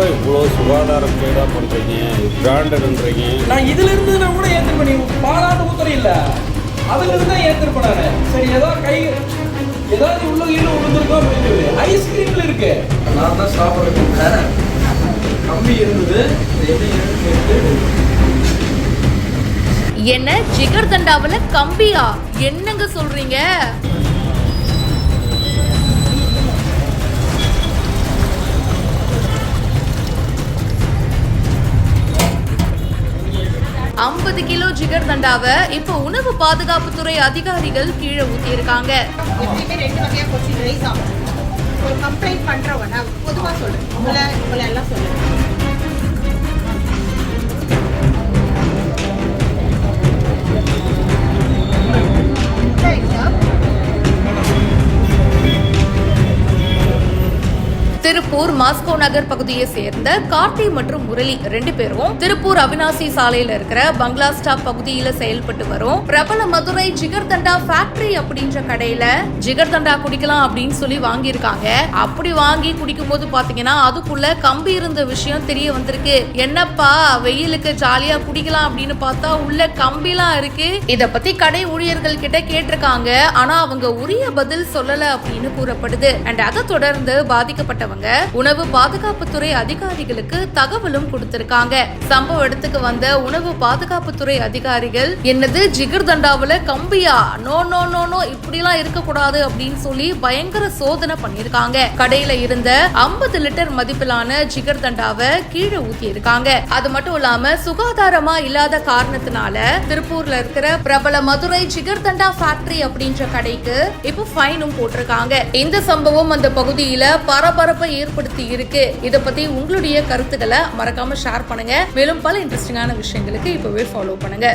ஏன்பா இவ்வளோ சுகாதாரம் கேடாக பண்ணுறீங்க, பிராண்டட்ன்றீங்க? நான் இதுல இருந்து நான் கூட ஏற்றிருப்பேன். நீ பாலாட்டு ஊத்துறேன் இல்லை, அதுல இருந்து தான் ஏற்றிருப்பேன் நான். சரி, ஏதாவது உள்ள விழுந்திருக்கோம் அப்படின்னு சொல்லி ஐஸ்கிரீம்ல இருக்கு. நான் தான் சாப்பிட்றேன் கம்மி இருந்தது. என்ன ஜிகர்தண்டாவுல கம்பியா? என்னங்க சொல்றீங்க? $50 கிலோ ஜிகர்தண்டாவை இப்போ உணவு பாதுகாப்புத்துறை அதிகாரிகள் கீழே ஊத்தியிருக்காங்க. எப்பயுமே 2 வகையா கொஸ்டின் ரைஸ் ஆகும். ஒரு கம்ப்ளைண்ட் பண்றவங்க பொதுவா சொல்றேன், உங்களை எல்லாம் சொல்லுங்க. திருப்பூர் மாஸ்கோ நகர் பகுதியை சேர்ந்த கார்த்தி மற்றும் முரளி 2 பேரும் திருப்பூர் அவினாசி சாலையில இருக்கிற பங்களா ஸ்டாப் பகுதியில செயல்பட்டு வரும் பிரபல மதுரை ஜிகர்தண்டா ஃபேக்டரி அப்படின்ற கடையில ஜிகர்தண்டா குடிக்கலாம் அப்படின்னு சொல்லி வாங்கியிருக்காங்க. அப்படி வாங்கி குடிக்கும் போது பாத்தீங்கன்னா அதுக்குள்ள கம்பி இருந்த விஷயம் தெரிய வந்திருக்கு. என்னப்பா வெயிலுக்கு ஜாலியா குடிக்கலாம் அப்படின்னு பார்த்தா உள்ள கம்பிலாம் இருக்கு. இத பத்தி கடை ஊழியர்கள் கிட்ட கேட்டிருக்காங்க. ஆனா அவங்க உரிய பதில் சொல்லல அப்படின்னு கூறப்படுது. அண்ட் அதை தொடர்ந்து பாதிக்கப்பட்டவங்க உணவு பாதுகாப்புத்துறை அதிகாரிகளுக்கு தகவலும் கொடுத்திருக்காங்க. சம்பவ இடத்துக்கு வந்த உணவு பாதுகாப்புத்துறை அதிகாரிகள் என்னது ஜிகர்தண்டாவுல கம்பியா, நோ நோ நோ நோ இப்படிலாம் இருக்கக்கூடாது அப்படின்னு சொல்லி பயங்கர சோதனை பண்ணிருக்காங்க. கடையில இருந்த 50 லிட்டர் மதிப்பிலான ஜிகர்தண்டாவை கீழே ஊத்தி இருக்காங்க. அது மட்டும் இல்லாம சுகாதாரமா இல்லாத காரணத்தினால திருப்பூர்ல இருக்கிற பிரபல மதுரை ஜிகர்தண்டா ஃபேக்டரி அப்படின்ற கடைக்கு இப்போ ஃபைனும் போட்டிருக்காங்க. இந்த சம்பவம் அந்த பகுதியில பரபரப்பை ஏற்படுத்தி இருக்கு. இத பத்தி உங்களுடைய கருத்துக்களை மறக்காம ஷேர் பண்ணுங்க. மேலும் பல இன்ட்ரெஸ்டிங்கான விஷயங்களுக்கு இப்பவே ஃபாலோ பண்ணுங்க.